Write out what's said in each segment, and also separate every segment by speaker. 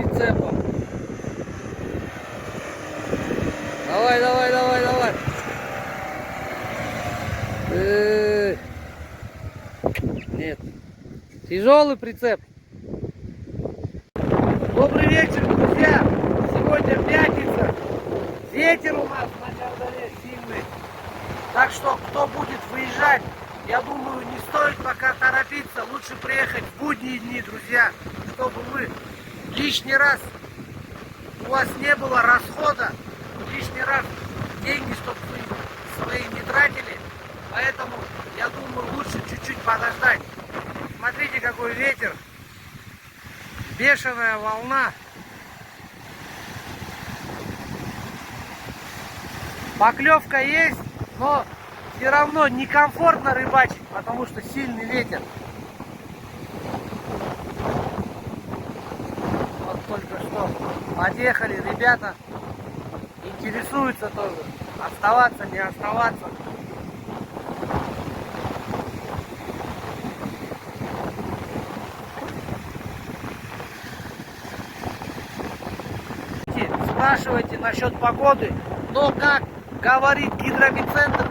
Speaker 1: прицепом. Давай, давай, давай, давай. Нет. Тяжелый прицеп. Добрый вечер, друзья. Сегодня пятница. Ветер у нас на Чардаре сильный. Так что, кто будет выезжать, я думаю, не стоит пока торопиться. Лучше приехать в будние дни, друзья, чтобы вы лишний раз, у вас не было расхода, лишний раз деньги, чтобы вы свои не тратили. Поэтому, я думаю, лучше чуть-чуть подождать. Смотрите, какой ветер. Бешеная волна. Поклевка есть, но все равно некомфортно рыбачить, потому что сильный ветер. Вот только что подъехали ребята, интересуются тоже, оставаться, не оставаться. Спрашивайте насчет погоды, но как говорит гидромедцентр,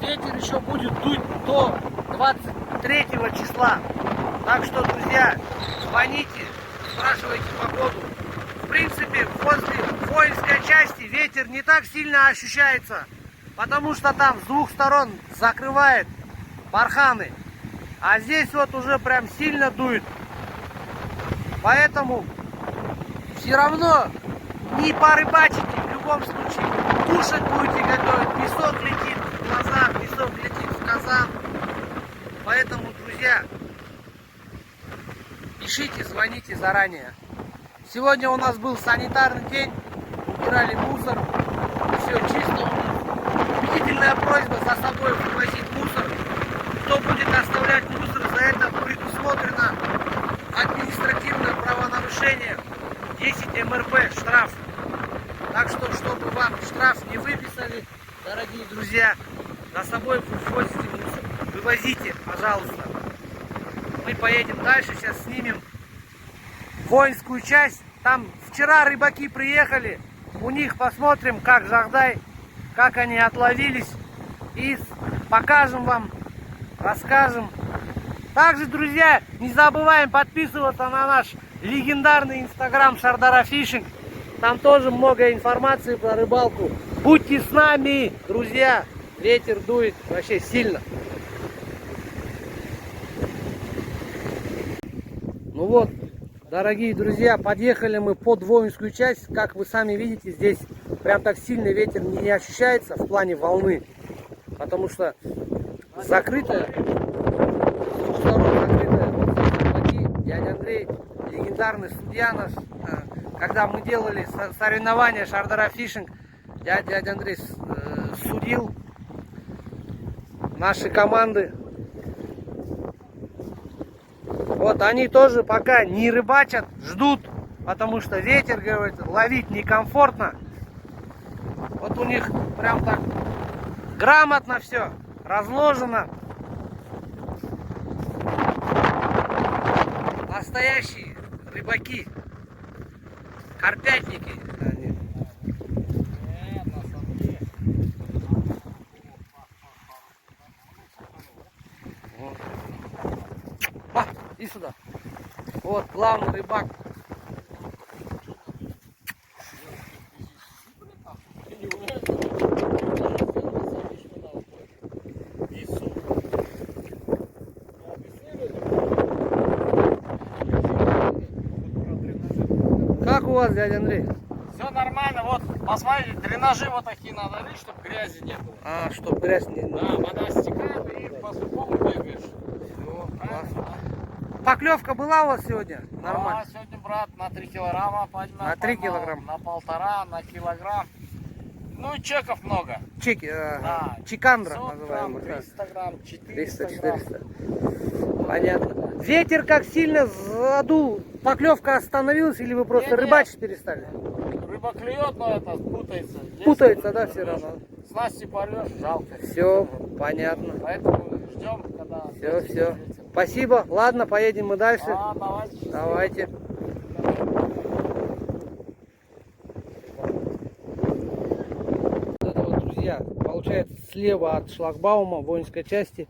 Speaker 1: ветер еще будет дуть до 23 числа. Так что, друзья, звоните, спрашивайте погоду. В принципе, возле воинской части ветер не так сильно ощущается, потому что там с двух сторон закрывает барханы. А здесь вот уже прям сильно дует. Поэтому все равно не порыбачите в любом случае. Кушать будете готовить, песок летит в глаза, песок летит в казан. Поэтому, друзья, пишите, звоните заранее. Сегодня у нас был санитарный день, убирали мусор, все чисто у нас. Убедительная просьба за собой вывозить мусор. Кто будет оставлять мусор, за это предусмотрено административное правонарушение. 10 МРП штраф. Так что, чтобы вам штраф не выписали, дорогие друзья, за собой вывозите мусор. Вывозите, пожалуйста. Мы поедем дальше, сейчас снимем воинскую часть. Там вчера рыбаки приехали, у них посмотрим, как Жагдай, как они отловились. И покажем вам, расскажем. Также, друзья, не забываем подписываться на наш легендарный инстаграм Шардара Фишинг. Там тоже много информации про рыбалку. Будьте с нами, друзья. Ветер дует вообще сильно. Ну вот, дорогие друзья, подъехали мы под воинскую часть. Как вы сами видите, здесь прям так сильный ветер не ощущается в плане волны. Потому что закрытая, с двух сторон закрытая. Вот рыбаки, дядя Андрей, легендарный судья наш. Когда мы делали соревнования Шардара Фишинг, дядя Андрей судил наши команды. Вот они тоже пока не рыбачат, ждут, потому что ветер, говорит, ловить некомфортно. Вот у них прям так грамотно все разложено. Настоящие рыбаки. Карпятники. Вот. И сюда. Вот главный рыбак. Как у вас, дядя Андрей?
Speaker 2: Все нормально, вот посмотрите, дренажи вот такие надо рыть, чтобы грязи не было.
Speaker 1: А, чтобы грязь не...
Speaker 2: Да, вода стекает и по сухому бегаешь.
Speaker 1: Все, классно. Поклевка была у вас сегодня? Нормально?
Speaker 2: Да, сегодня, брат, на 3 килограмма поднял.
Speaker 1: На 3 килограмма?
Speaker 2: На 1,5, на килограмм. Ну и чеков много.
Speaker 1: Чеки,
Speaker 2: Да.
Speaker 1: чикандра
Speaker 2: 500
Speaker 1: называемый.
Speaker 2: грамм, 300 грамм, 400 грамм.
Speaker 1: 300-400. Понятно. Ветер как сильно задул, поклевка остановилась или вы просто
Speaker 2: Нет,
Speaker 1: рыбачить перестали?
Speaker 2: Рыба клюет, но это путается.
Speaker 1: Путается, да, все равно?
Speaker 2: Снасти порвешь, жалко.
Speaker 1: Все, понятно.
Speaker 2: Поэтому ждем, когда...
Speaker 1: Все. Спасибо. Ладно, поедем мы дальше.
Speaker 2: Давайте.
Speaker 1: Давайте. получается слева от шлагбаума воинской части.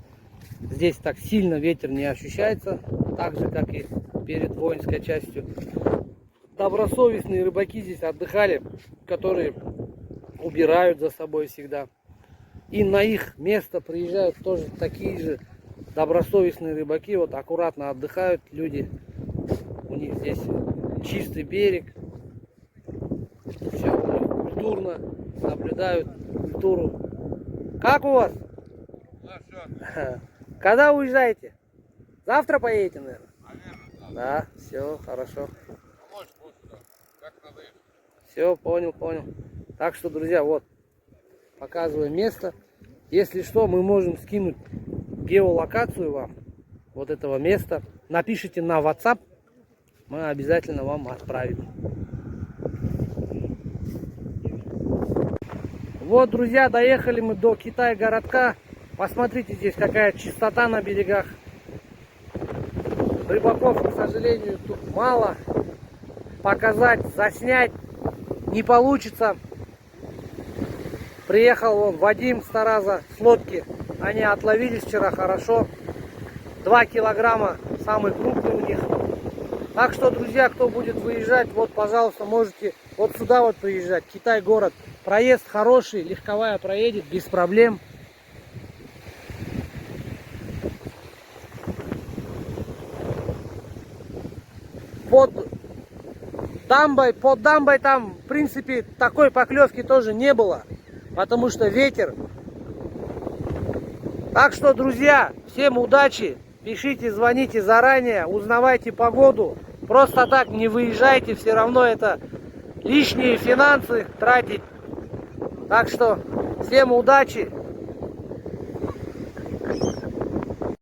Speaker 1: Здесь так сильно ветер не ощущается, так же как и перед воинской частью. Добросовестные рыбаки здесь отдыхали, которые убирают за собой всегда. И на их место приезжают тоже такие же добросовестные рыбаки. Вот аккуратно отдыхают люди. У них здесь чистый берег. Все у них культурно. Соблюдают культуру. Как у вас? Когда уезжаете? Завтра поедете, наверное? Да, все, хорошо. Все, понял. Так что, друзья, вот, показываю место. Если что, мы можем скинуть геолокацию вам вот этого места. Напишите на WhatsApp, мы обязательно вам отправим. Вот, друзья, доехали мы до Китай-городка. Посмотрите, здесь какая чистота на берегах. Рыбаков, к сожалению, тут мало. Показать, заснять не получится. Приехал вон Вадим с Тараза с лодки. Они отловились вчера хорошо. 2 килограмма, самый крупный у них. Так что, друзья, кто будет выезжать, вот, пожалуйста, можете вот сюда вот приезжать. Китай-город. Проезд хороший, легковая проедет без проблем. Под дамбой там, в принципе, такой поклевки тоже не было, потому что ветер. Так что, друзья, всем удачи, пишите, звоните заранее, узнавайте погоду. Просто так не выезжайте, все равно это лишние финансы тратить. Так что, всем удачи.